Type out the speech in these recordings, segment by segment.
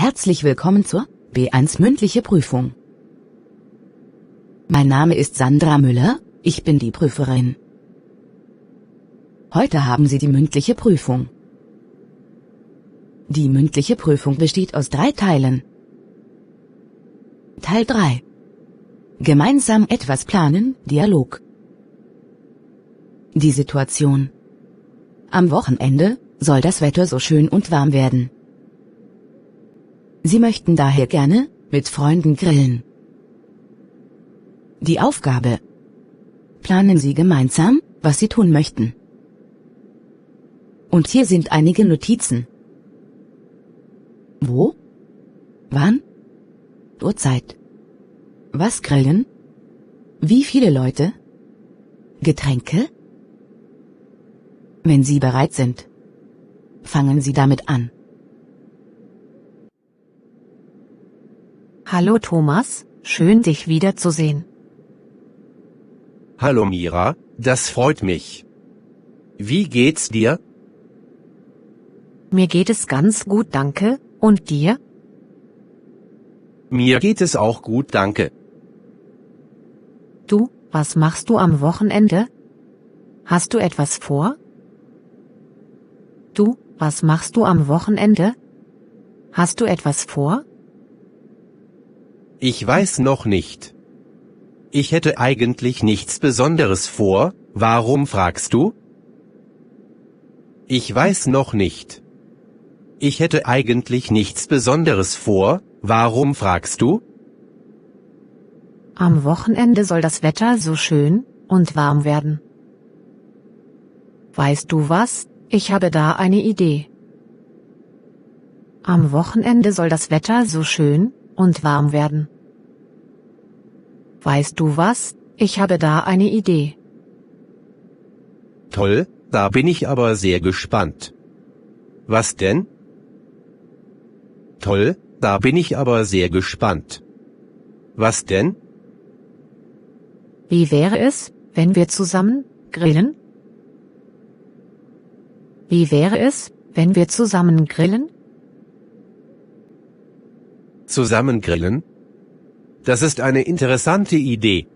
Herzlich willkommen zur B1 mündliche Prüfung. Mein Name ist Sandra Müller, ich bin die Prüferin. Heute haben Sie die mündliche Prüfung. Die mündliche Prüfung besteht aus 3 Teilen. Teil 3. Gemeinsam etwas planen, Dialog. Die Situation. Am Wochenende soll das Wetter so schön und warm werden. Sie möchten daher gerne mit Freunden grillen. Die Aufgabe. Planen Sie gemeinsam, was Sie tun möchten. Und hier sind einige Notizen. Wo? Wann? Uhrzeit. Was grillen? Wie viele Leute? Getränke? Wenn Sie bereit sind, fangen Sie damit an. Hallo Thomas, schön dich wiederzusehen. Hallo Mira, das freut mich. Wie geht's dir? Mir geht es ganz gut, danke, und dir? Mir geht es auch gut, danke. Du, was machst du am Wochenende? Hast du etwas vor? Du, was machst du am Wochenende? Hast du etwas vor? Ich weiß noch nicht. Ich hätte eigentlich nichts Besonderes vor, warum fragst du? Ich weiß noch nicht. Ich hätte eigentlich nichts Besonderes vor, warum fragst du? Am Wochenende soll das Wetter so schön und warm werden. Weißt du was, ich habe da eine Idee. Am Wochenende soll das Wetter so schön und warm werden. Weißt du was, ich habe da eine Idee. Toll, da bin ich aber sehr gespannt. Was denn? Toll, da bin ich aber sehr gespannt. Was denn? Wie wäre es, wenn wir zusammen grillen? Wie wäre es, wenn wir zusammen grillen? Zusammen grillen? Das ist eine interessante Idee.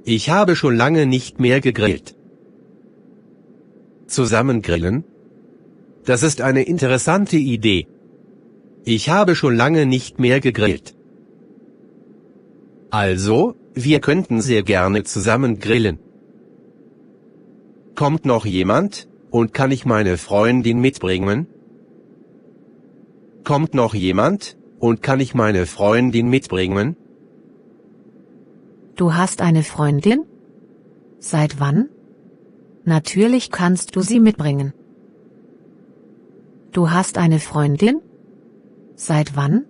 Ich habe schon lange nicht mehr gegrillt. Zusammen grillen? Das ist eine interessante Idee. Ich habe schon lange nicht mehr gegrillt. Also, wir könnten sehr gerne zusammen grillen. Kommt noch jemand, und kann ich meine Freundin mitbringen? Kommt noch jemand, und kann ich meine Freundin mitbringen? Du hast eine Freundin? Seit wann? Natürlich kannst du sie mitbringen. Du hast eine Freundin? Seit wann?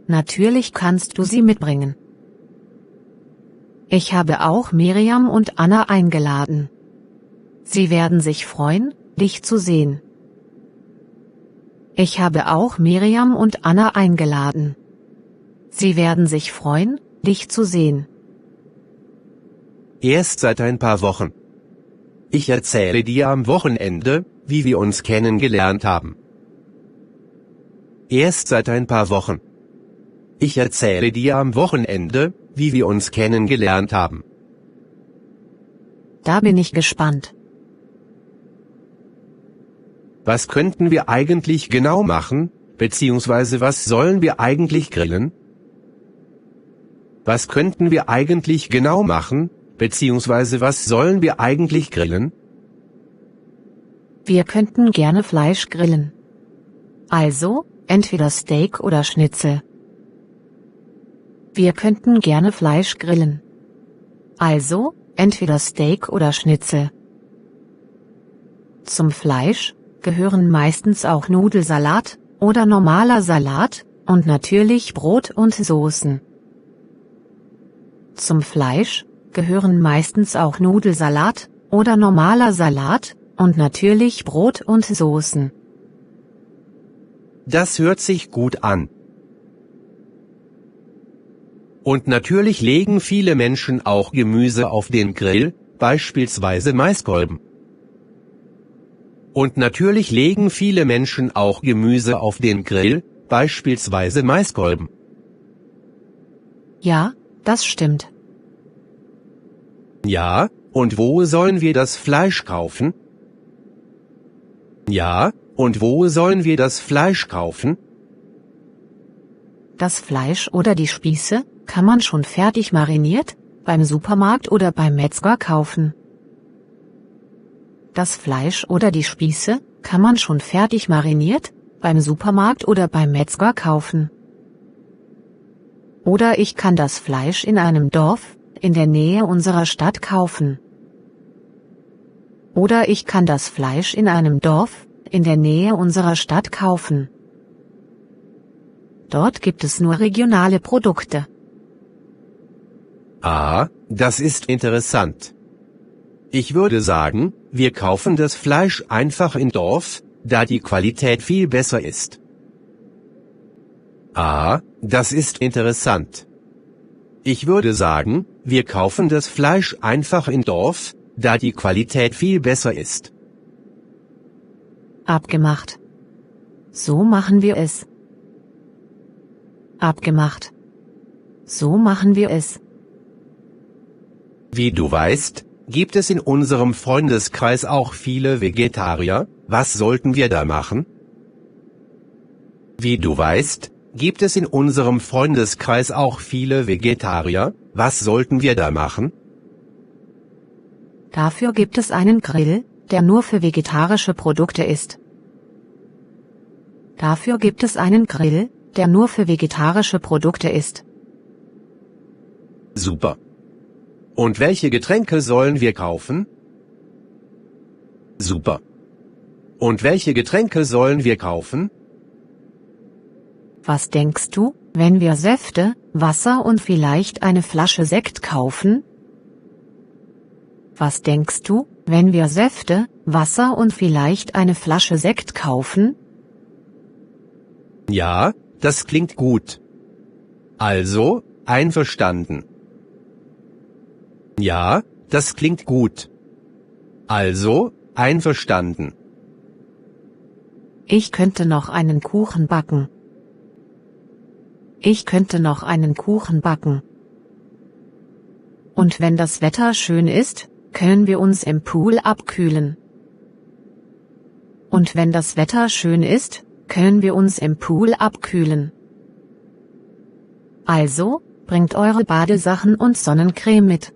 Natürlich kannst du sie mitbringen. Ich habe auch Miriam und Anna eingeladen. Sie werden sich freuen, dich zu sehen. Ich habe auch Miriam und Anna eingeladen. Sie werden sich freuen, dich zu sehen. Erst seit ein paar Wochen. Ich erzähle dir am Wochenende, wie wir uns kennengelernt haben. Erst seit ein paar Wochen. Ich erzähle dir am Wochenende, wie wir uns kennengelernt haben. Da bin ich gespannt. Was könnten wir eigentlich genau machen, beziehungsweise was sollen wir eigentlich grillen? Was könnten wir eigentlich genau machen, beziehungsweise was sollen wir eigentlich grillen? Wir könnten gerne Fleisch grillen. Also, entweder Steak oder Schnitzel. Wir könnten gerne Fleisch grillen. Also, entweder Steak oder Schnitzel. Zum Fleisch gehören meistens auch Nudelsalat oder normaler Salat und natürlich Brot und Soßen. Zum Fleisch gehören meistens auch Nudelsalat oder normaler Salat und natürlich Brot und Soßen. Das hört sich gut an. Und natürlich legen viele Menschen auch Gemüse auf den Grill, beispielsweise Maiskolben. Und natürlich legen viele Menschen auch Gemüse auf den Grill, beispielsweise Maiskolben. Ja, das stimmt. Ja, und wo sollen wir das Fleisch kaufen? Ja, und wo sollen wir das Fleisch kaufen? Das Fleisch oder die Spieße kann man schon fertig mariniert beim Supermarkt oder beim Metzger kaufen. Das Fleisch oder die Spieße kann man schon fertig mariniert beim Supermarkt oder beim Metzger kaufen. Oder ich kann das Fleisch in einem Dorf in der Nähe unserer Stadt kaufen. Oder ich kann das Fleisch in einem Dorf in der Nähe unserer Stadt kaufen. Dort gibt es nur regionale Produkte. Ah, das ist interessant. Ich würde sagen, wir kaufen das Fleisch einfach im Dorf, da die Qualität viel besser ist. Ah, das ist interessant. Ich würde sagen, wir kaufen das Fleisch einfach im Dorf, da die Qualität viel besser ist. Abgemacht. So machen wir es. Abgemacht. So machen wir es. Wie du weißt, gibt es in unserem Freundeskreis auch viele Vegetarier. Was sollten wir da machen? Wie du weißt, gibt es in unserem Freundeskreis auch viele Vegetarier. Was sollten wir da machen? Dafür gibt es einen Grill, der nur für vegetarische Produkte ist. Dafür gibt es einen Grill, der nur für vegetarische Produkte ist. Super. Und welche Getränke sollen wir kaufen? Super. Und welche Getränke sollen wir kaufen? Was denkst du, wenn wir Säfte, Wasser und vielleicht eine Flasche Sekt kaufen? Was denkst du, wenn wir Säfte, Wasser und vielleicht eine Flasche Sekt kaufen? Ja, das klingt gut. Also, einverstanden. Ja, das klingt gut. Also, einverstanden. Ich könnte noch einen Kuchen backen. Ich könnte noch einen Kuchen backen. Und wenn das Wetter schön ist, können wir uns im Pool abkühlen. Und wenn das Wetter schön ist, können wir uns im Pool abkühlen. Also, bringt eure Badesachen und Sonnencreme mit.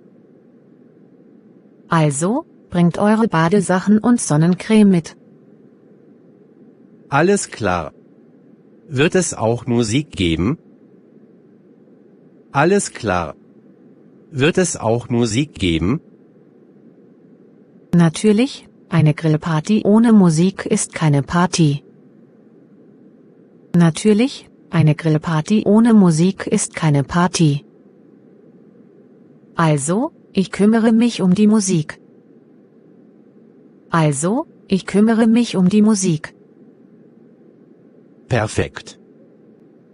Also, bringt eure Badesachen und Sonnencreme mit. Alles klar. Wird es auch Musik geben? Alles klar. Wird es auch Musik geben? Natürlich, eine Grillparty ohne Musik ist keine Party. Natürlich, eine Grillparty ohne Musik ist keine Party. Also, ich kümmere mich um die Musik. Also, ich kümmere mich um die Musik. Perfekt.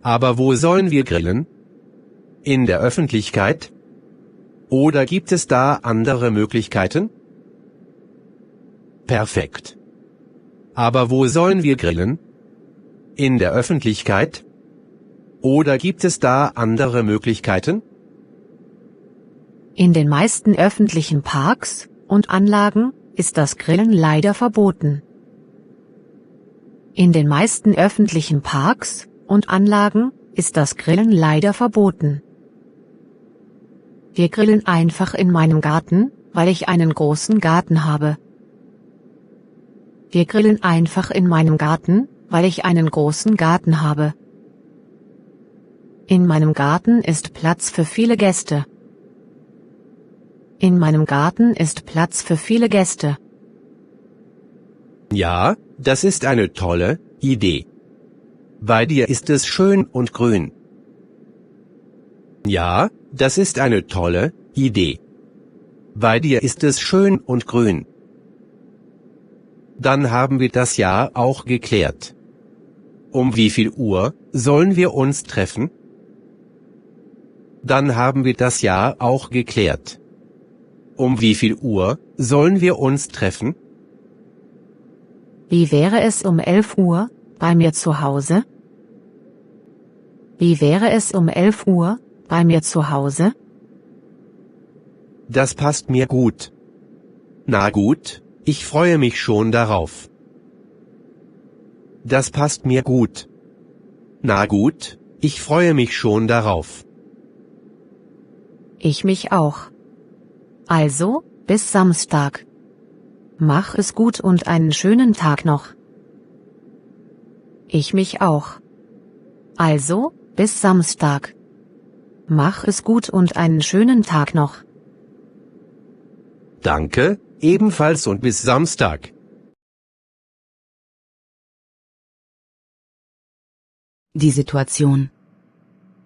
Aber wo sollen wir grillen? In der Öffentlichkeit? Oder gibt es da andere Möglichkeiten? Perfekt. Aber wo sollen wir grillen? In der Öffentlichkeit? Oder gibt es da andere Möglichkeiten? In den meisten öffentlichen Parks und Anlagen ist das Grillen leider verboten. In den meisten öffentlichen Parks und Anlagen ist das Grillen leider verboten. Wir grillen einfach in meinem Garten, weil ich einen großen Garten habe. Wir grillen einfach in meinem Garten, weil ich einen großen Garten habe. In meinem Garten ist Platz für viele Gäste. In meinem Garten ist Platz für viele Gäste. Ja, das ist eine tolle Idee. Bei dir ist es schön und grün. Ja, das ist eine tolle Idee. Bei dir ist es schön und grün. Dann haben wir das ja auch geklärt. Um wie viel Uhr sollen wir uns treffen? Dann haben wir das ja auch geklärt. Um wie viel Uhr sollen wir uns treffen? Wie wäre es um 11 Uhr, bei mir zu Hause? Wie wäre es um 11 Uhr, bei mir zu Hause? Das passt mir gut. Na gut, ich freue mich schon darauf. Das passt mir gut. Na gut, ich freue mich schon darauf. Ich mich auch. Also, bis Samstag. Mach es gut und einen schönen Tag noch. Ich mich auch. Also, bis Samstag. Mach es gut und einen schönen Tag noch. Danke, ebenfalls und bis Samstag. Die Situation.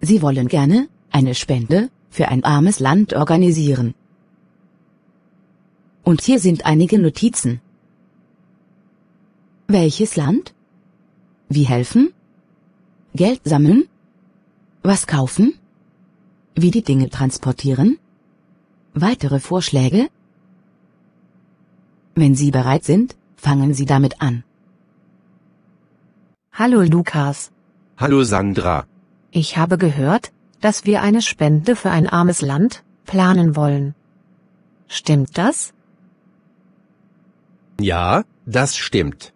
Sie wollen gerne eine Spende für ein armes Land organisieren. Und hier sind einige Notizen. Welches Land? Wie helfen? Geld sammeln? Was kaufen? Wie die Dinge transportieren? Weitere Vorschläge? Wenn Sie bereit sind, fangen Sie damit an. Hallo Lukas. Hallo Sandra. Ich habe gehört, dass wir eine Spende für ein armes Land planen wollen. Stimmt das? Ja, das stimmt.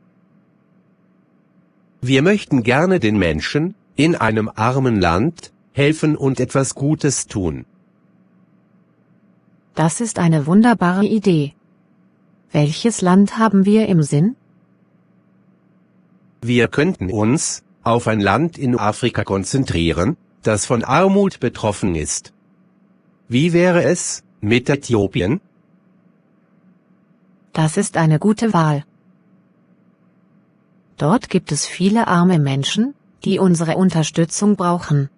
Wir möchten gerne den Menschen in einem armen Land helfen und etwas Gutes tun. Das ist eine wunderbare Idee. Welches Land haben wir im Sinn? Wir könnten uns auf ein Land in Afrika konzentrieren, das von Armut betroffen ist. Wie wäre es mit Äthiopien? Das ist eine gute Wahl. Dort gibt es viele arme Menschen, die unsere Unterstützung brauchen.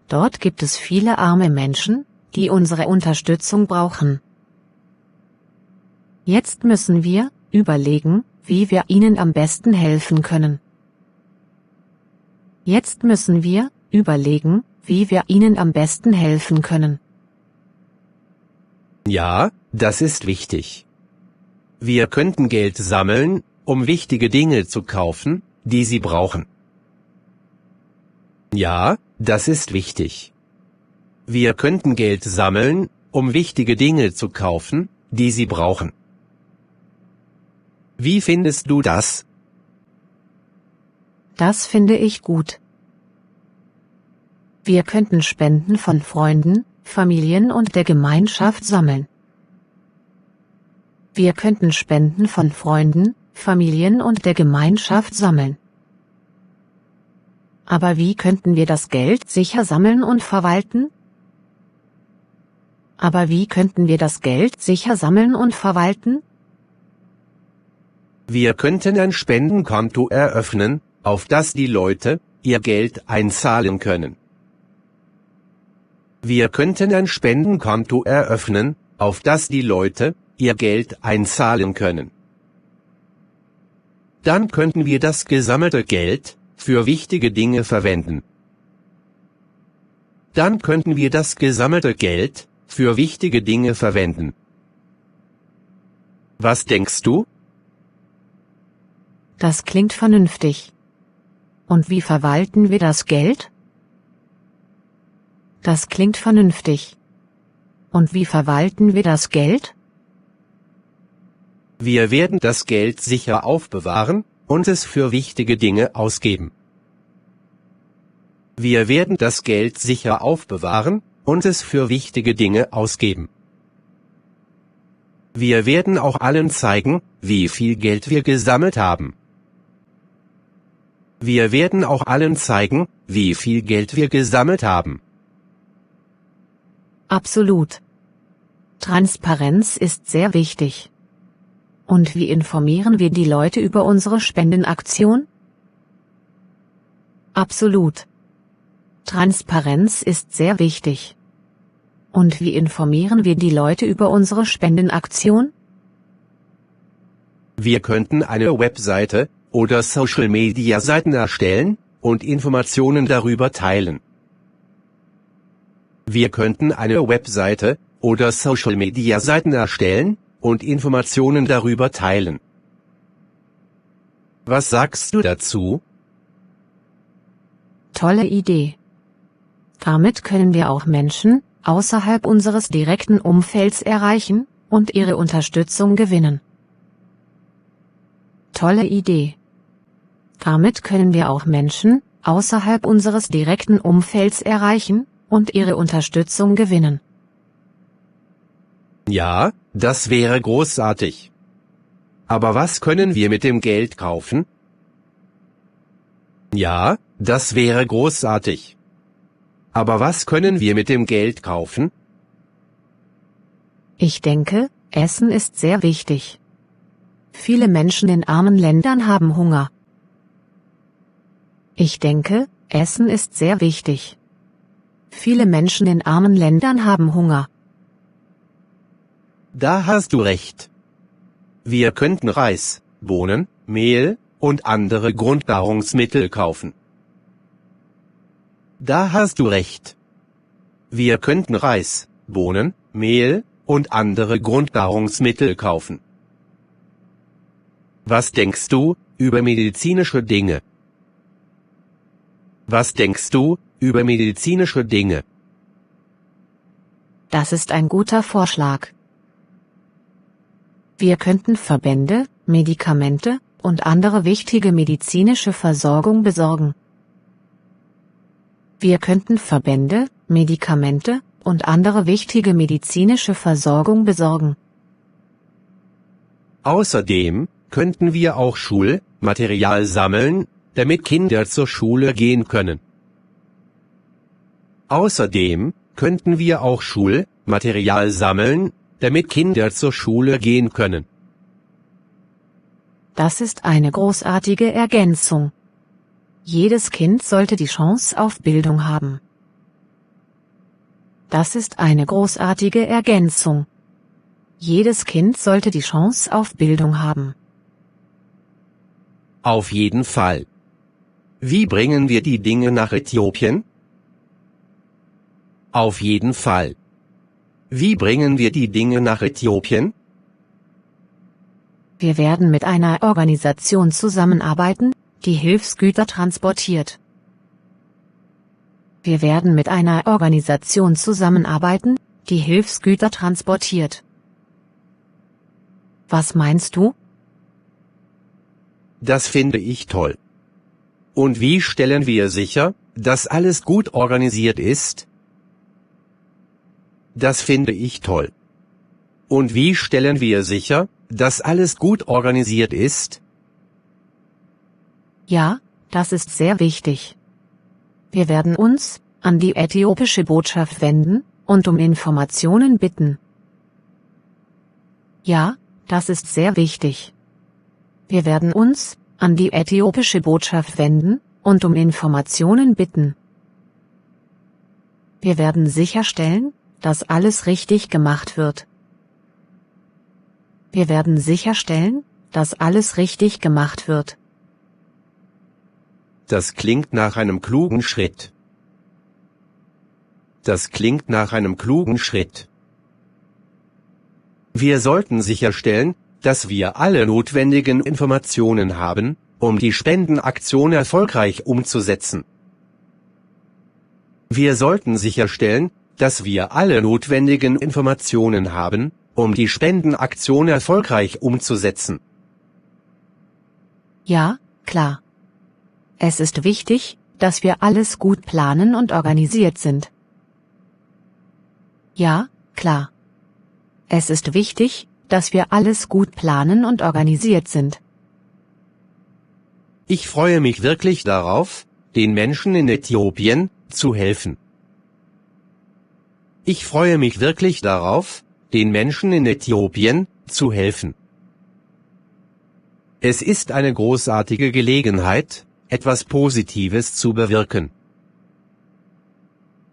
Dort gibt es viele arme Menschen, die unsere Unterstützung brauchen. Jetzt müssen wir überlegen, wie wir ihnen am besten helfen können. Jetzt müssen wir überlegen, wie wir ihnen am besten helfen können. Ja, das ist wichtig. Wir könnten Geld sammeln, um wichtige Dinge zu kaufen, die sie brauchen. Ja, das ist wichtig. Wir könnten Geld sammeln, um wichtige Dinge zu kaufen, die sie brauchen. Wie findest du das? Das finde ich gut. Wir könnten Spenden von Freunden, Familien und der Gemeinschaft sammeln. Wir könnten Spenden von Freunden, Familien und der Gemeinschaft sammeln. Aber wie könnten wir das Geld sicher sammeln und verwalten? Aber wie könnten wir das Geld sicher sammeln und verwalten? Wir könnten ein Spendenkonto eröffnen, auf das die Leute ihr Geld einzahlen können. Wir könnten ein Spendenkonto eröffnen, auf das die Leute ihr Geld einzahlen können. Dann könnten wir das gesammelte Geld für wichtige Dinge verwenden. Dann könnten wir das gesammelte Geld für wichtige Dinge verwenden. Was denkst du? Das klingt vernünftig. Und wie verwalten wir das Geld? Das klingt vernünftig. Und wie verwalten wir das Geld? Wir werden das Geld sicher aufbewahren und es für wichtige Dinge ausgeben. Wir werden das Geld sicher aufbewahren und es für wichtige Dinge ausgeben. Wir werden auch allen zeigen, wie viel Geld wir gesammelt haben. Wir werden auch allen zeigen, wie viel Geld wir gesammelt haben. Absolut. Transparenz ist sehr wichtig. Und wie informieren wir die Leute über unsere Spendenaktion? Absolut. Transparenz ist sehr wichtig. Und wie informieren wir die Leute über unsere Spendenaktion? Wir könnten eine Webseite oder Social-Media-Seiten erstellen und Informationen darüber teilen. Wir könnten eine Webseite oder Social-Media-Seiten erstellen und Informationen darüber teilen. Was sagst du dazu? Tolle Idee. Damit können wir auch Menschen außerhalb unseres direkten Umfelds erreichen und ihre Unterstützung gewinnen. Tolle Idee. Damit können wir auch Menschen außerhalb unseres direkten Umfelds erreichen und ihre Unterstützung gewinnen. Ja, das wäre großartig. Aber was können wir mit dem Geld kaufen? Ja, das wäre großartig. Aber was können wir mit dem Geld kaufen? Ich denke, Essen ist sehr wichtig. Viele Menschen in armen Ländern haben Hunger. Ich denke, Essen ist sehr wichtig. Viele Menschen in armen Ländern haben Hunger. Da hast du recht. Wir könnten Reis, Bohnen, Mehl und andere Grundnahrungsmittel kaufen. Da hast du recht. Wir könnten Reis, Bohnen, Mehl und andere Grundnahrungsmittel kaufen. Was denkst du über medizinische Dinge? Was denkst du über medizinische Dinge? Das ist ein guter Vorschlag. Wir könnten Verbände, Medikamente und andere wichtige medizinische Versorgung besorgen. Wir könnten Verbände, Medikamente und andere wichtige medizinische Versorgung besorgen. Außerdem könnten wir auch Schulmaterial sammeln, damit Kinder zur Schule gehen können. Außerdem könnten wir auch Schulmaterial sammeln, damit Kinder zur Schule gehen können. Das ist eine großartige Ergänzung. Jedes Kind sollte die Chance auf Bildung haben. Das ist eine großartige Ergänzung. Jedes Kind sollte die Chance auf Bildung haben. Auf jeden Fall. Wie bringen wir die Dinge nach Äthiopien? Auf jeden Fall. Wie bringen wir die Dinge nach Äthiopien? Wir werden mit einer Organisation zusammenarbeiten, die Hilfsgüter transportiert. Wir werden mit einer Organisation zusammenarbeiten, die Hilfsgüter transportiert. Was meinst du? Das finde ich toll. Und wie stellen wir sicher, dass alles gut organisiert ist? Das finde ich toll. Und wie stellen wir sicher, dass alles gut organisiert ist? Ja, das ist sehr wichtig. Wir werden uns an die äthiopische Botschaft wenden und um Informationen bitten. Ja, das ist sehr wichtig. Wir werden uns an die äthiopische Botschaft wenden und um Informationen bitten. Wir werden sicherstellen, dass alles richtig gemacht wird. Wir werden sicherstellen, dass alles richtig gemacht wird. Das klingt nach einem klugen Schritt. Das klingt nach einem klugen Schritt. Wir sollten sicherstellen, dass wir alle notwendigen Informationen haben, um die Spendenaktion erfolgreich umzusetzen. Wir sollten sicherstellen, dass wir alle notwendigen Informationen haben, um die Spendenaktion erfolgreich umzusetzen. Ja, klar. Es ist wichtig, dass wir alles gut planen und organisiert sind. Ja, klar. Es ist wichtig, dass wir alles gut planen und organisiert sind. Ich freue mich wirklich darauf, den Menschen in Äthiopien zu helfen. Ich freue mich wirklich darauf, den Menschen in Äthiopien zu helfen. Es ist eine großartige Gelegenheit, etwas Positives zu bewirken.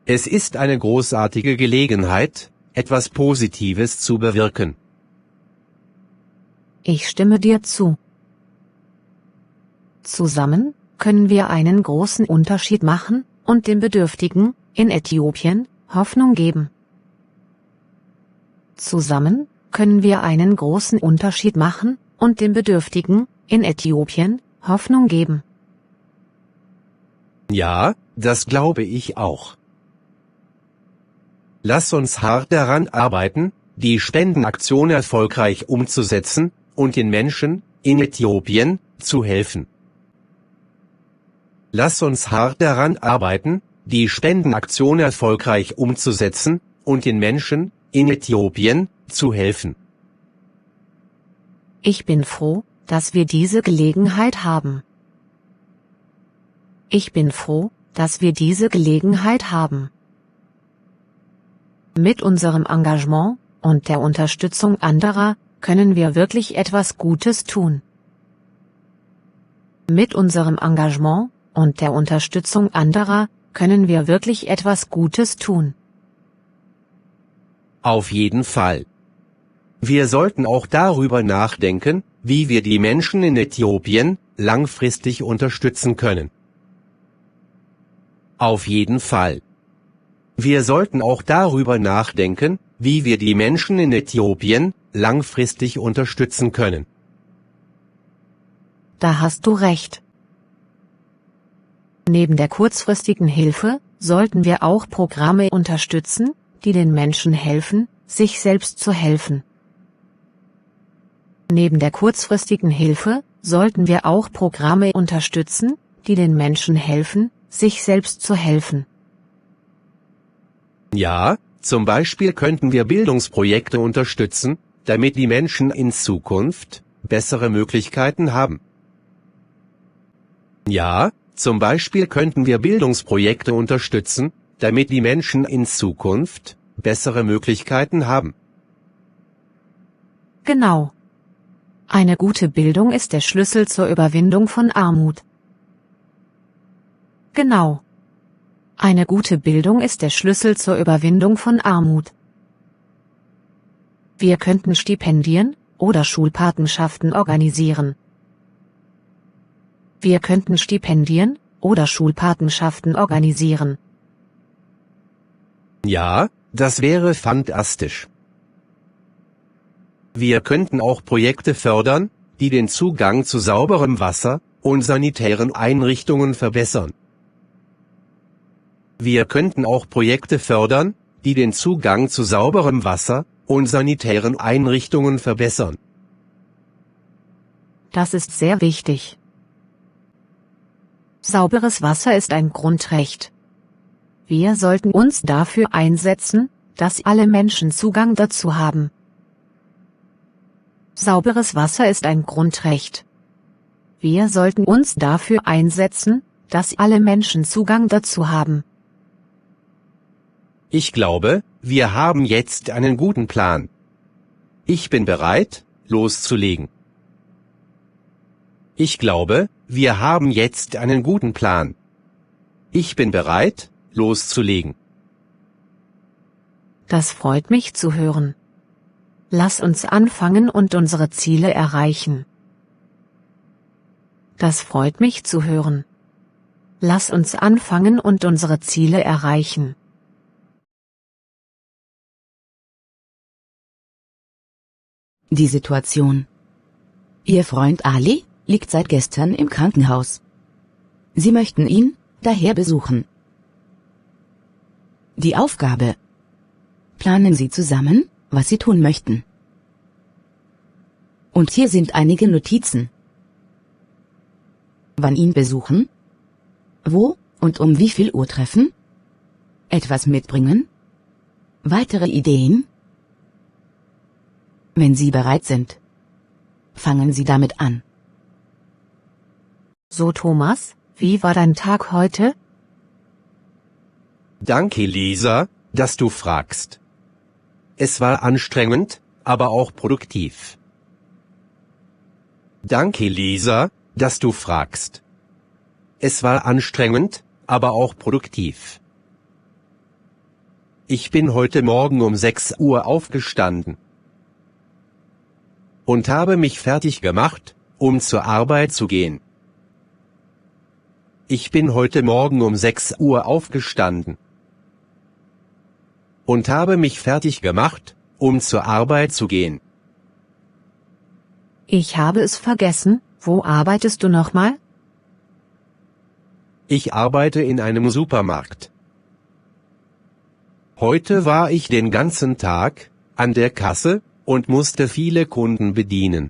Es ist eine großartige Gelegenheit, etwas Positives zu bewirken. Ich stimme dir zu. Zusammen können wir einen großen Unterschied machen und den Bedürftigen in Äthiopien Hoffnung geben. Zusammen können wir einen großen Unterschied machen und den Bedürftigen in Äthiopien Hoffnung geben. Ja, das glaube ich auch. Lass uns hart daran arbeiten, die Spendenaktion erfolgreich umzusetzen und den Menschen in Äthiopien zu helfen. Lass uns hart daran arbeiten, die Spendenaktion erfolgreich umzusetzen und den Menschen in Äthiopien zu helfen. Ich bin froh, dass wir diese Gelegenheit haben. Ich bin froh, dass wir diese Gelegenheit haben. Mit unserem Engagement und der Unterstützung anderer können wir wirklich etwas Gutes tun. Mit unserem Engagement und der Unterstützung anderer können wir wirklich etwas Gutes tun. Auf jeden Fall. Wir sollten auch darüber nachdenken, wie wir die Menschen in Äthiopien langfristig unterstützen können. Auf jeden Fall. Wir sollten auch darüber nachdenken, wie wir die Menschen in Äthiopien langfristig unterstützen können. Da hast du recht. Neben der kurzfristigen Hilfe sollten wir auch Programme unterstützen, die den Menschen helfen, sich selbst zu helfen. Neben der kurzfristigen Hilfe sollten wir auch Programme unterstützen, die den Menschen helfen, sich selbst zu helfen. Ja, zum Beispiel könnten wir Bildungsprojekte unterstützen, damit die Menschen in Zukunft bessere Möglichkeiten haben. Ja, zum Beispiel könnten wir Bildungsprojekte unterstützen, damit die Menschen in Zukunft bessere Möglichkeiten haben. Genau. Eine gute Bildung ist der Schlüssel zur Überwindung von Armut. Genau. Eine gute Bildung ist der Schlüssel zur Überwindung von Armut. Wir könnten Stipendien oder Schulpatenschaften organisieren. Wir könnten Stipendien oder Schulpatenschaften organisieren. Ja, das wäre fantastisch. Wir könnten auch Projekte fördern, die den Zugang zu sauberem Wasser und sanitären Einrichtungen verbessern. Wir könnten auch Projekte fördern, die den Zugang zu sauberem Wasser und sanitären Einrichtungen verbessern. Das ist sehr wichtig. Sauberes Wasser ist ein Grundrecht. Wir sollten uns dafür einsetzen, dass alle Menschen Zugang dazu haben. Sauberes Wasser ist ein Grundrecht. Wir sollten uns dafür einsetzen, dass alle Menschen Zugang dazu haben. Ich glaube, wir haben jetzt einen guten Plan. Ich bin bereit, loszulegen. Ich glaube, wir haben jetzt einen guten Plan. Ich bin bereit, loszulegen. Das freut mich zu hören. Lass uns anfangen und unsere Ziele erreichen. Das freut mich zu hören. Lass uns anfangen und unsere Ziele erreichen. Die Situation. Ihr Freund Ali liegt seit gestern im Krankenhaus. Sie möchten ihn daher besuchen. Die Aufgabe. Planen Sie zusammen, was Sie tun möchten. Und hier sind einige Notizen. Wann ihn besuchen? Wo und um wie viel Uhr treffen? Etwas mitbringen? Weitere Ideen? Wenn Sie bereit sind, fangen Sie damit an. So Thomas, wie war dein Tag heute? Danke, Lisa, dass du fragst. Es war anstrengend, aber auch produktiv. Danke, Lisa, dass du fragst. Es war anstrengend, aber auch produktiv. Ich bin heute Morgen um 6 Uhr aufgestanden und habe mich fertig gemacht, um zur Arbeit zu gehen. Ich bin heute Morgen um 6 Uhr aufgestanden und habe mich fertig gemacht, um zur Arbeit zu gehen. Ich habe es vergessen, wo arbeitest du nochmal? Ich arbeite in einem Supermarkt. Heute war ich den ganzen Tag an der Kasse und musste viele Kunden bedienen.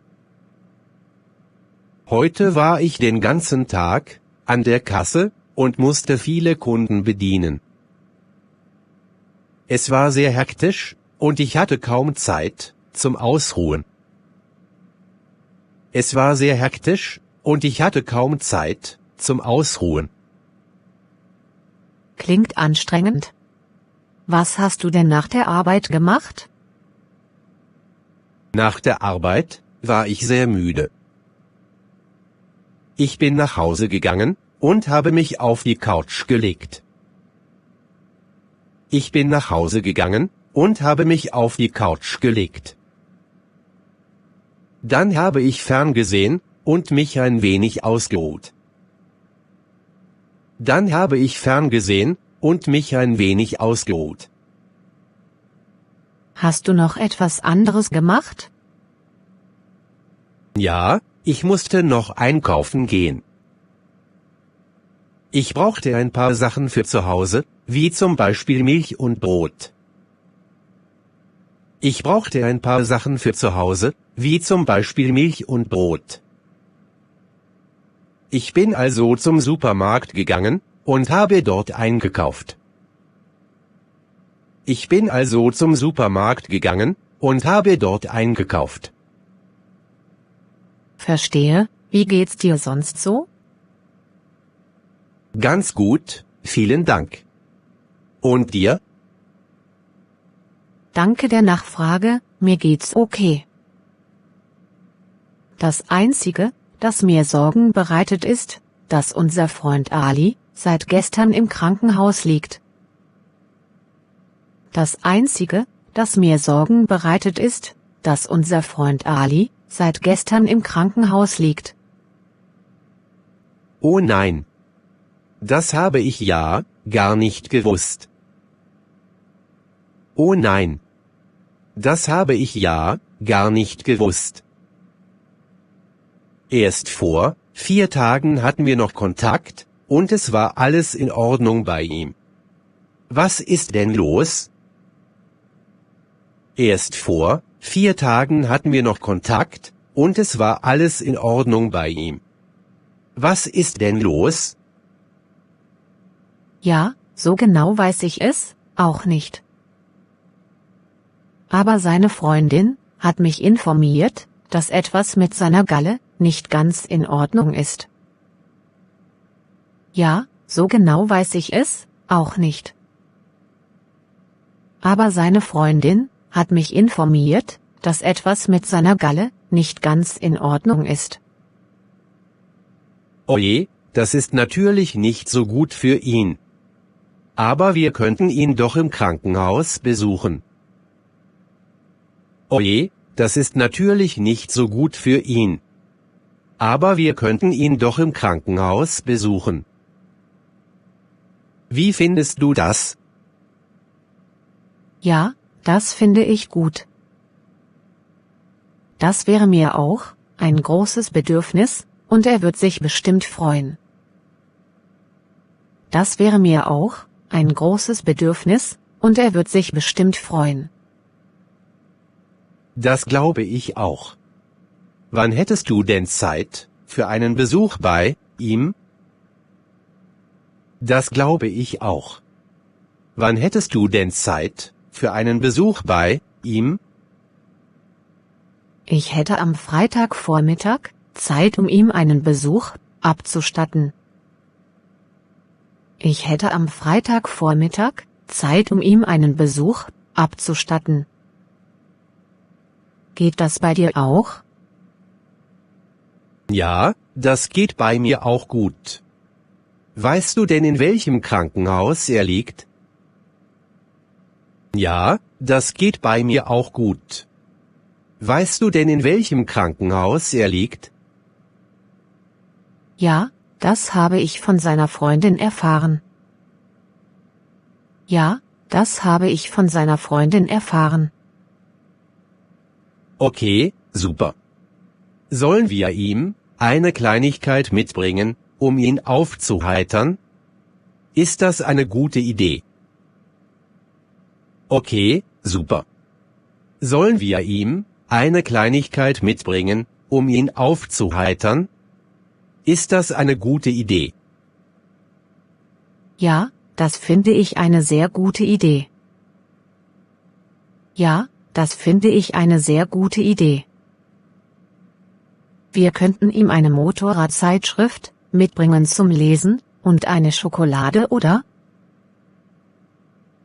Heute war ich den ganzen Tag an der Kasse und musste viele Kunden bedienen. Es war sehr hektisch und ich hatte kaum Zeit zum Ausruhen. Es war sehr hektisch und ich hatte kaum Zeit zum Ausruhen. Klingt anstrengend. Was hast du denn nach der Arbeit gemacht? Nach der Arbeit war ich sehr müde. Ich bin nach Hause gegangen und habe mich auf die Couch gelegt. Ich bin nach Hause gegangen und habe mich auf die Couch gelegt. Dann habe ich ferngesehen und mich ein wenig ausgeruht. Dann habe ich ferngesehen und mich ein wenig ausgeruht. Hast du noch etwas anderes gemacht? Ja, ich musste noch einkaufen gehen. Ich brauchte ein paar Sachen für zu Hause, wie zum Beispiel Milch und Brot. Ich brauchte ein paar Sachen für zu Hause, wie zum Beispiel Milch und Brot. Ich bin also zum Supermarkt gegangen und habe dort eingekauft. Ich bin also zum Supermarkt gegangen und habe dort eingekauft. Verstehe, wie geht's dir sonst so? Ganz gut, vielen Dank. Und dir? Danke der Nachfrage, mir geht's okay. Das Einzige, das mir Sorgen bereitet ist, dass unser Freund Ali seit gestern im Krankenhaus liegt. Das Einzige, das mir Sorgen bereitet ist, dass unser Freund Ali seit gestern im Krankenhaus liegt. Oh nein. Das habe ich ja gar nicht gewusst. Oh nein. Das habe ich ja gar nicht gewusst. Erst vor 4 Tagen hatten wir noch Kontakt, und es war alles in Ordnung bei ihm. Was ist denn los? Erst vor 4 Tagen hatten wir noch Kontakt, und es war alles in Ordnung bei ihm. Was ist denn los? Ja, so genau weiß ich es auch nicht. Aber seine Freundin hat mich informiert, dass etwas mit seiner Galle nicht ganz in Ordnung ist. Ja, so genau weiß ich es auch nicht. Aber seine Freundin hat mich informiert, dass etwas mit seiner Galle nicht ganz in Ordnung ist. Oje, das ist natürlich nicht so gut für ihn. Aber wir könnten ihn doch im Krankenhaus besuchen. Oje, das ist natürlich nicht so gut für ihn. Aber wir könnten ihn doch im Krankenhaus besuchen. Wie findest du das? Ja, das finde ich gut. Das wäre mir auch ein großes Bedürfnis, und er wird sich bestimmt freuen. Das wäre mir auch ein großes Bedürfnis, und er wird sich bestimmt freuen. Das glaube ich auch. Wann hättest du denn Zeit für einen Besuch bei ihm? Das glaube ich auch. Wann hättest du denn Zeit für einen Besuch bei ihm? Ich hätte am Freitagvormittag Zeit, um ihm einen Besuch abzustatten. Ich hätte am Freitagvormittag Zeit, um ihm einen Besuch abzustatten. Geht das bei dir auch? Ja, das geht bei mir auch gut. Weißt du denn, in welchem Krankenhaus er liegt? Ja, das geht bei mir auch gut. Weißt du denn, in welchem Krankenhaus er liegt? Ja, das habe ich von seiner Freundin erfahren. Ja, das habe ich von seiner Freundin erfahren. Okay, super. Sollen wir ihm eine Kleinigkeit mitbringen, um ihn aufzuheitern? ist das eine gute Idee? Okay, super. Sollen wir ihm eine Kleinigkeit mitbringen, um ihn aufzuheitern? Ist das eine gute Idee? Ja, das finde ich eine sehr gute Idee. Ja, das finde ich eine sehr gute Idee. Wir könnten ihm eine Motorradzeitschrift mitbringen zum Lesen und eine Schokolade, oder?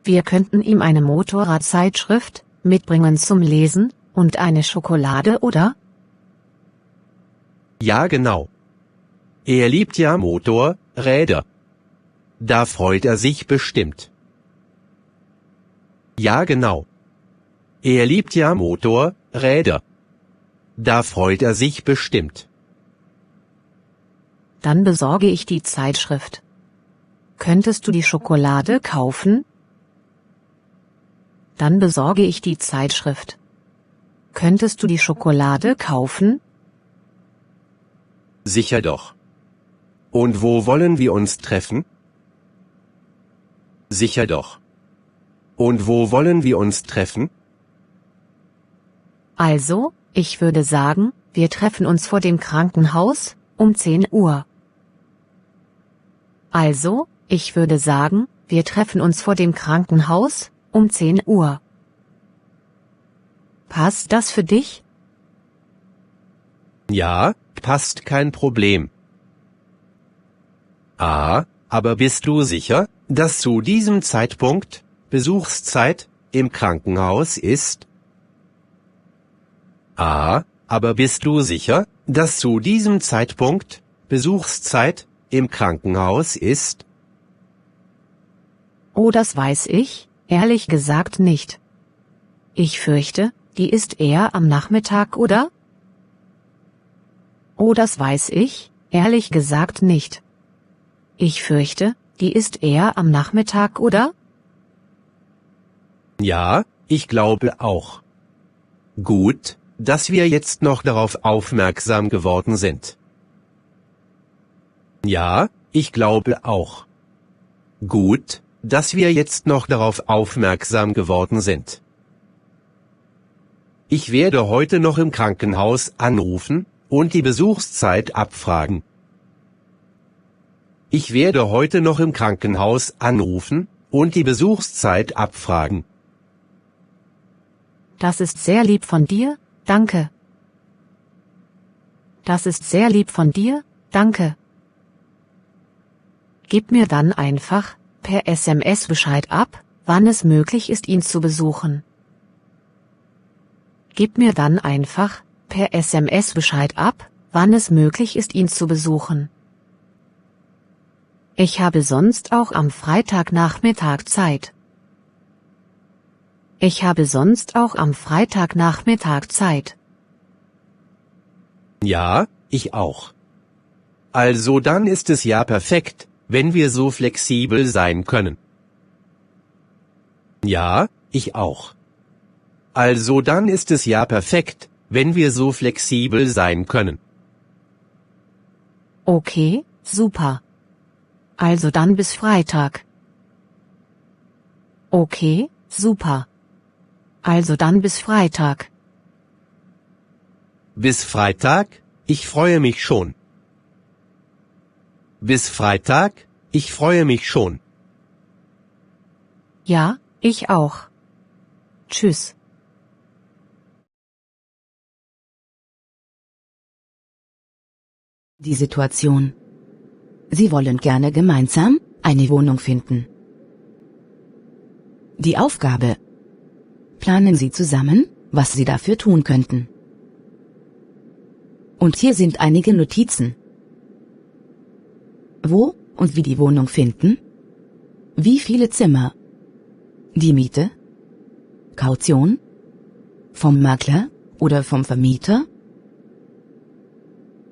Wir könnten ihm eine Motorradzeitschrift mitbringen zum Lesen und eine Schokolade, oder? Ja, genau. Er liebt ja Motorräder. Da freut er sich bestimmt. Ja, genau. Er liebt ja Motorräder. Da freut er sich bestimmt. Dann besorge ich die Zeitschrift. Könntest du die Schokolade kaufen? Dann besorge ich die Zeitschrift. Könntest du die Schokolade kaufen? Sicher doch. Und wo wollen wir uns treffen? Sicher doch. Und wo wollen wir uns treffen? Also, ich würde sagen, wir treffen uns vor dem Krankenhaus, um 10 Uhr. Also, ich würde sagen, wir treffen uns vor dem Krankenhaus, um 10 Uhr. Passt das für dich? Ja, passt kein Problem. Ah, aber bist du sicher, dass zu diesem Zeitpunkt Besuchszeit im Krankenhaus ist? Ah, aber bist du sicher, dass zu diesem Zeitpunkt Besuchszeit im Krankenhaus ist? Oh, das weiß ich, ehrlich gesagt nicht. Ich fürchte, die ist eher am Nachmittag, oder? Oh, das weiß ich, ehrlich gesagt nicht. Ich fürchte, die ist eher am Nachmittag, oder? Ja, ich glaube auch. Gut, dass wir jetzt noch darauf aufmerksam geworden sind. Ja, ich glaube auch. Gut, dass wir jetzt noch darauf aufmerksam geworden sind. Ich werde heute noch im Krankenhaus anrufen und die Besuchszeit abfragen. Ich werde heute noch im Krankenhaus anrufen und die Besuchszeit abfragen. Das ist sehr lieb von dir, danke. Das ist sehr lieb von dir, danke. Gib mir dann einfach per SMS Bescheid ab, wann es möglich ist, ihn zu besuchen. Gib mir dann einfach per SMS Bescheid ab, wann es möglich ist, ihn zu besuchen. Ich habe sonst auch am Freitagnachmittag Zeit. Ich habe sonst auch am Freitagnachmittag Zeit. Ja, ich auch. Also dann ist es ja perfekt, wenn wir so flexibel sein können. Ja, ich auch. Also dann ist es ja perfekt, wenn wir so flexibel sein können. Okay, super. Also dann bis Freitag. Okay, super. Also dann bis Freitag. Bis Freitag? Ich freue mich schon. Bis Freitag? Ich freue mich schon. Ja, ich auch. Tschüss. Die Situation. Sie wollen gerne gemeinsam eine Wohnung finden. Die Aufgabe. Planen Sie zusammen, was Sie dafür tun könnten. Und hier sind einige Notizen. Wo und wie die Wohnung finden? Wie viele Zimmer? Die Miete? Kaution? Vom Makler oder vom Vermieter?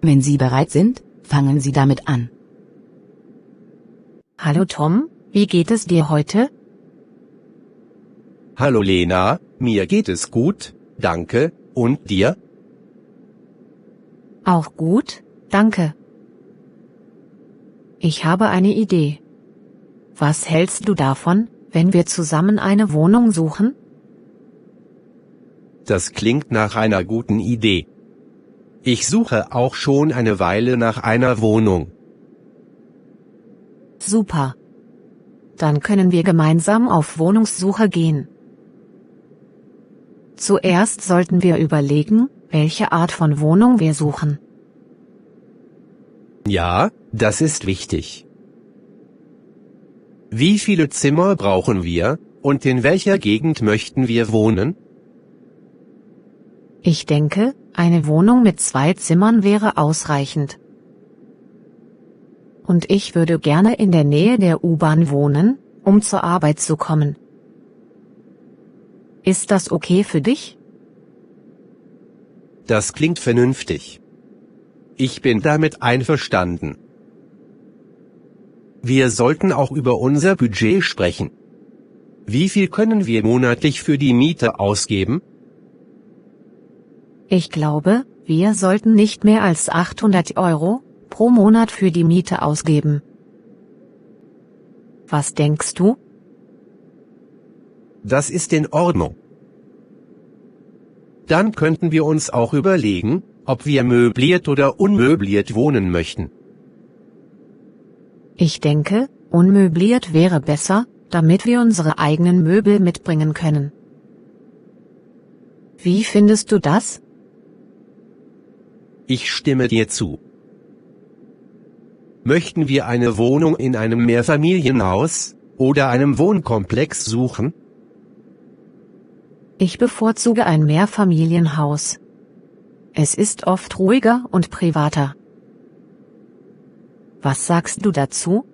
Wenn Sie bereit sind, fangen Sie damit an. Hallo Tom, wie geht es dir heute? Hallo Lena, mir geht es gut, danke, und dir? Auch gut, danke. Ich habe eine Idee. Was hältst du davon, wenn wir zusammen eine Wohnung suchen? Das klingt nach einer guten Idee. Ich suche auch schon eine Weile nach einer Wohnung. Super. Dann können wir gemeinsam auf Wohnungssuche gehen. Zuerst sollten wir überlegen, welche Art von Wohnung wir suchen. Ja, das ist wichtig. Wie viele Zimmer brauchen wir, und in welcher Gegend möchten wir wohnen? Ich denke, eine Wohnung mit 2 Zimmern wäre ausreichend. Und ich würde gerne in der Nähe der U-Bahn wohnen, um zur Arbeit zu kommen. Ist das okay für dich? Das klingt vernünftig. Ich bin damit einverstanden. Wir sollten auch über unser Budget sprechen. Wie viel können wir monatlich für die Miete ausgeben? Ich glaube, wir sollten nicht mehr als 800 € pro Monat für die Miete ausgeben. Was denkst du? Das ist in Ordnung. Dann könnten wir uns auch überlegen, ob wir möbliert oder unmöbliert wohnen möchten. Ich denke, unmöbliert wäre besser, damit wir unsere eigenen Möbel mitbringen können. Wie findest du das? Ich stimme dir zu. Möchten wir eine Wohnung in einem Mehrfamilienhaus oder einem Wohnkomplex suchen? Ich bevorzuge ein Mehrfamilienhaus. Es ist oft ruhiger und privater. Was sagst du dazu?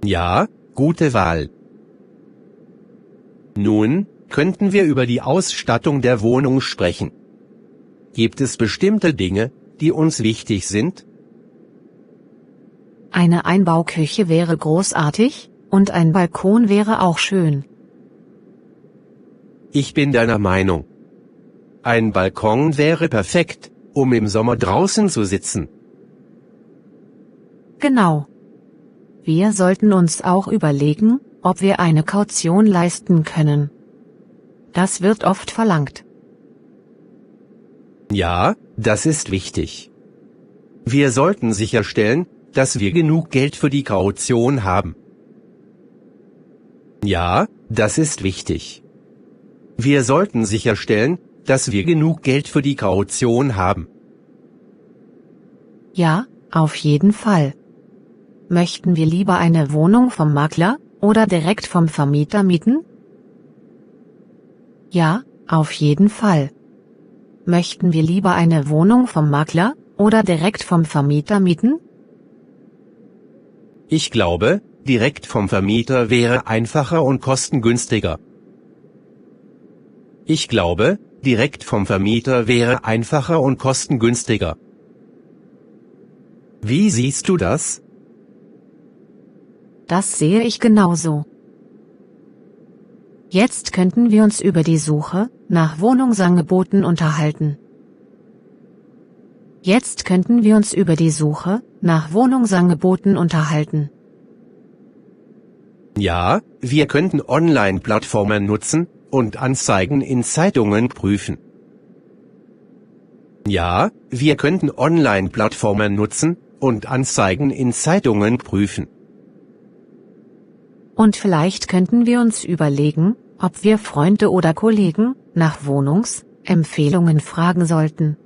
Ja, gute Wahl. Nun, könnten wir über die Ausstattung der Wohnung sprechen. Gibt es bestimmte Dinge, die uns wichtig sind? Eine Einbauküche wäre großartig, und ein Balkon wäre auch schön. Ich bin deiner Meinung. Ein Balkon wäre perfekt, um im Sommer draußen zu sitzen. Genau. Wir sollten uns auch überlegen, ob wir eine Kaution leisten können. Das wird oft verlangt. Ja, das ist wichtig. Wir sollten sicherstellen, dass wir genug Geld für die Kaution haben. Ja, das ist wichtig. Wir sollten sicherstellen, dass wir genug Geld für die Kaution haben. Ja, auf jeden Fall. Möchten wir lieber eine Wohnung vom Makler oder direkt vom Vermieter mieten? Ja, auf jeden Fall. Möchten wir lieber eine Wohnung vom Makler oder direkt vom Vermieter mieten? Ich glaube, direkt vom Vermieter wäre einfacher und kostengünstiger. Ich glaube, direkt vom Vermieter wäre einfacher und kostengünstiger. Wie siehst du das? Das sehe ich genauso. Jetzt könnten wir uns über die Suche nach Wohnungsangeboten unterhalten. Jetzt könnten wir uns über die Suche nach Wohnungsangeboten unterhalten. Ja, wir könnten Online-Plattformen nutzen und Anzeigen in Zeitungen prüfen. Ja, wir könnten Online-Plattformen nutzen und Anzeigen in Zeitungen prüfen. Und vielleicht könnten wir uns überlegen, ob wir Freunde oder Kollegen nach Wohnungsempfehlungen fragen sollten.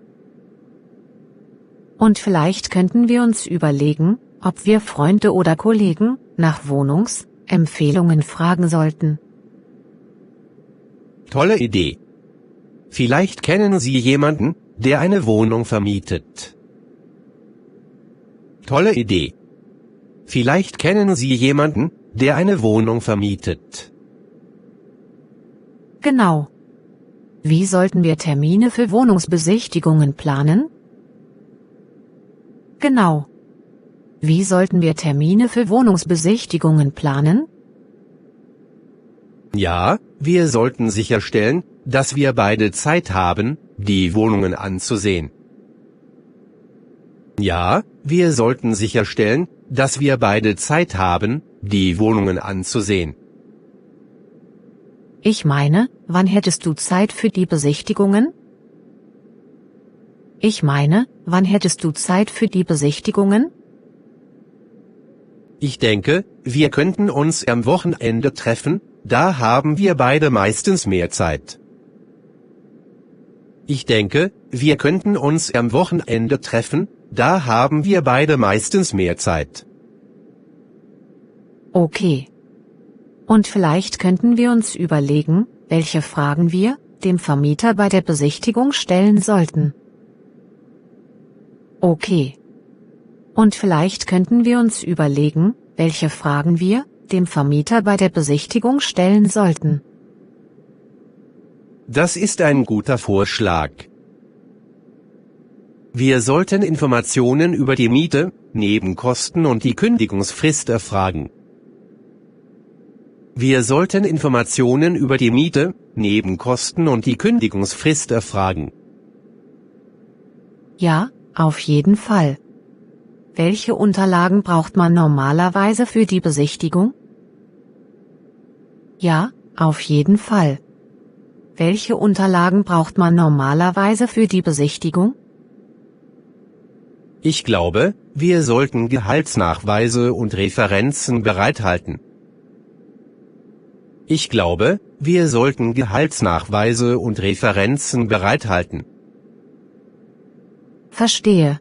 Und vielleicht könnten wir uns überlegen, ob wir Freunde oder Kollegen nach Wohnungsempfehlungen fragen sollten. Tolle Idee. Vielleicht kennen Sie jemanden, der eine Wohnung vermietet. Tolle Idee. Vielleicht kennen Sie jemanden, der eine Wohnung vermietet. Genau. Wie sollten wir Termine für Wohnungsbesichtigungen planen? Genau. Wie sollten wir Termine für Wohnungsbesichtigungen planen? Ja, wir sollten sicherstellen, dass wir beide Zeit haben, die Wohnungen anzusehen. Ja, wir sollten sicherstellen, dass wir beide Zeit haben, die Wohnungen anzusehen. Ich meine, wann hättest du Zeit für die Besichtigungen? Ich meine, wann hättest du Zeit für die Besichtigungen? Ich denke, wir könnten uns am Wochenende treffen, da haben wir beide meistens mehr Zeit. Ich denke, wir könnten uns am Wochenende treffen, da haben wir beide meistens mehr Zeit. Okay. Und vielleicht könnten wir uns überlegen, welche Fragen wir dem Vermieter bei der Besichtigung stellen sollten. Okay. Und vielleicht könnten wir uns überlegen, welche Fragen wir dem Vermieter bei der Besichtigung stellen sollten. Das ist ein guter Vorschlag. Wir sollten Informationen über die Miete, Nebenkosten und die Kündigungsfrist erfragen. Wir sollten Informationen über die Miete, Nebenkosten und die Kündigungsfrist erfragen. Ja, auf jeden Fall. Welche Unterlagen braucht man normalerweise für die Besichtigung? Ja, auf jeden Fall. Welche Unterlagen braucht man normalerweise für die Besichtigung? Ich glaube, wir sollten Gehaltsnachweise und Referenzen bereithalten. Ich glaube, wir sollten Gehaltsnachweise und Referenzen bereithalten. Verstehe.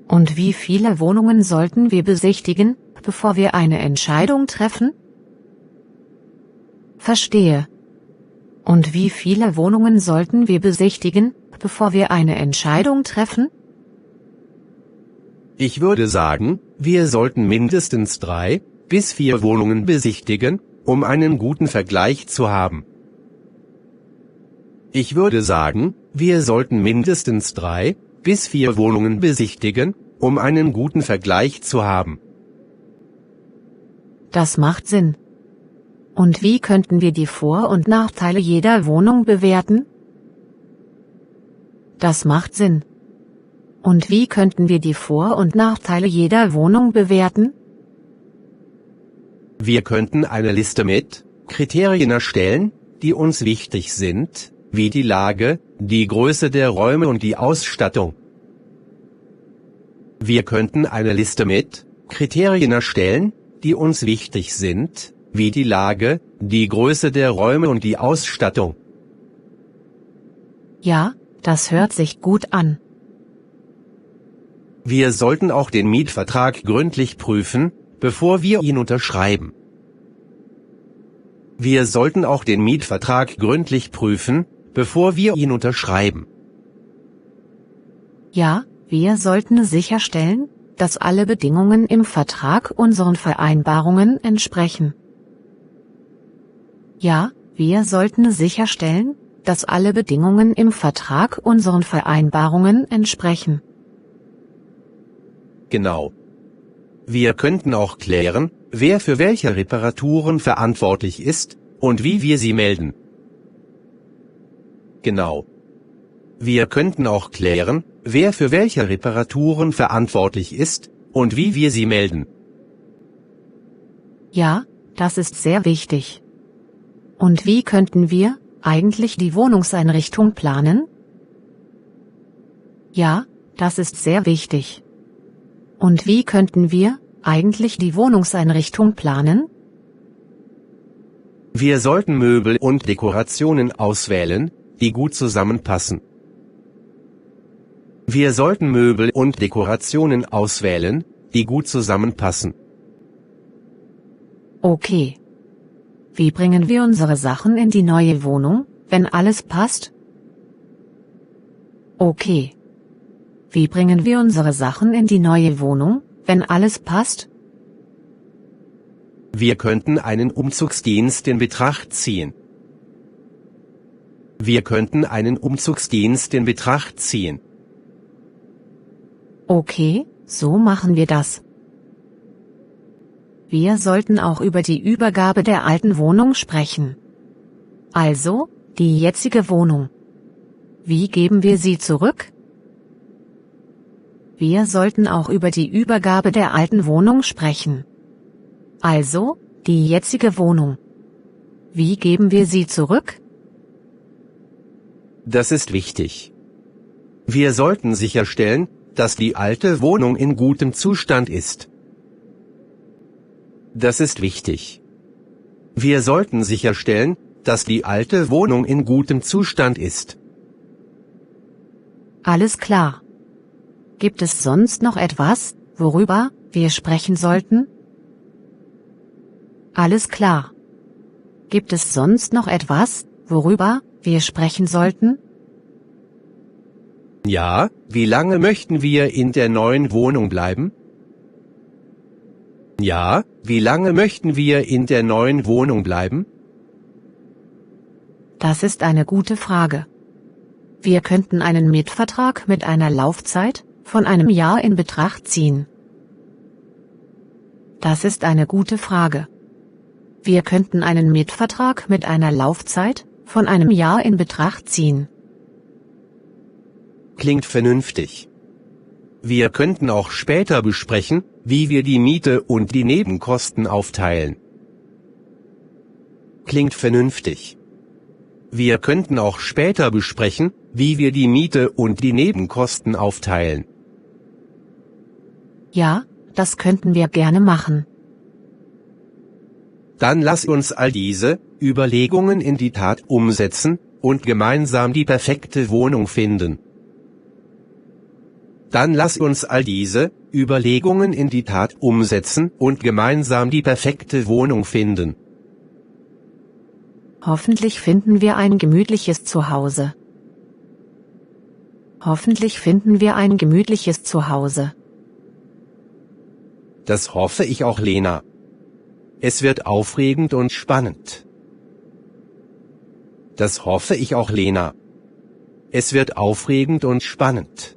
Und wie viele Wohnungen sollten wir besichtigen, bevor wir eine Entscheidung treffen? Verstehe. Und wie viele Wohnungen sollten wir besichtigen, bevor wir eine Entscheidung treffen? Ich würde sagen, wir sollten mindestens 3 bis 4 Wohnungen besichtigen, um einen guten Vergleich zu haben. Ich würde sagen, wir sollten mindestens 3 bis 4 Wohnungen besichtigen, um einen guten Vergleich zu haben. Das macht Sinn. Und wie könnten wir die Vor- und Nachteile jeder Wohnung bewerten? Das macht Sinn. Und wie könnten wir die Vor- und Nachteile jeder Wohnung bewerten? Wir könnten eine Liste mit Kriterien erstellen, die uns wichtig sind, wie die Lage, die Größe der Räume und die Ausstattung. Wir könnten eine Liste mit Kriterien erstellen, die uns wichtig sind, wie die Lage, die Größe der Räume und die Ausstattung. Ja, das hört sich gut an. Wir sollten auch den Mietvertrag gründlich prüfen, bevor wir ihn unterschreiben. Wir sollten auch den Mietvertrag gründlich prüfen, bevor wir ihn unterschreiben. Ja, wir sollten sicherstellen, dass alle Bedingungen im Vertrag unseren Vereinbarungen entsprechen. Ja, wir sollten sicherstellen, dass alle Bedingungen im Vertrag unseren Vereinbarungen entsprechen. Genau. Wir könnten auch klären, wer für welche Reparaturen verantwortlich ist und wie wir sie melden. Genau. Wir könnten auch klären, wer für welche Reparaturen verantwortlich ist und wie wir sie melden. Ja, das ist sehr wichtig. Und wie könnten wir eigentlich die Wohnungseinrichtung planen? Ja, das ist sehr wichtig. Und wie könnten wir eigentlich die Wohnungseinrichtung planen? Wir sollten Möbel und Dekorationen auswählen, die gut zusammenpassen. Wir sollten Möbel und Dekorationen auswählen, die gut zusammenpassen. Okay. Wie bringen wir unsere Sachen in die neue Wohnung, wenn alles passt? Okay. Wie bringen wir unsere Sachen in die neue Wohnung, wenn alles passt? Wir könnten einen Umzugsdienst in Betracht ziehen. Wir könnten einen Umzugsdienst in Betracht ziehen. Okay, so machen wir das. Wir sollten auch über die Übergabe der alten Wohnung sprechen. Also, die jetzige Wohnung. Wie geben wir sie zurück? Wir sollten auch über die Übergabe der alten Wohnung sprechen. Also, die jetzige Wohnung. Wie geben wir sie zurück? Das ist wichtig. Wir sollten sicherstellen, dass die alte Wohnung in gutem Zustand ist. Das ist wichtig. Wir sollten sicherstellen, dass die alte Wohnung in gutem Zustand ist. Alles klar. Gibt es sonst noch etwas, worüber wir sprechen sollten? Alles klar. Gibt es sonst noch etwas, worüber wir sprechen sollten? Ja, wie lange möchten wir in der neuen Wohnung bleiben? Ja, wie lange möchten wir in der neuen Wohnung bleiben? Das ist eine gute Frage. Wir könnten einen Mietvertrag mit einer Laufzeit von einem Jahr in Betracht ziehen. Das ist eine gute Frage. Wir könnten einen Mietvertrag mit einer Laufzeit von einem Jahr in Betracht ziehen. Klingt vernünftig. Wir könnten auch später besprechen, wie wir die Miete und die Nebenkosten aufteilen. Klingt vernünftig. Wir könnten auch später besprechen, wie wir die Miete und die Nebenkosten aufteilen. Ja, das könnten wir gerne machen. Dann lass uns all diese Überlegungen in die Tat umsetzen und gemeinsam die perfekte Wohnung finden. Dann lass uns all diese Überlegungen in die Tat umsetzen und gemeinsam die perfekte Wohnung finden. Hoffentlich finden wir ein gemütliches Zuhause. Hoffentlich finden wir ein gemütliches Zuhause. Das hoffe ich auch, Lena. Es wird aufregend und spannend. Das hoffe ich auch, Lena. Es wird aufregend und spannend.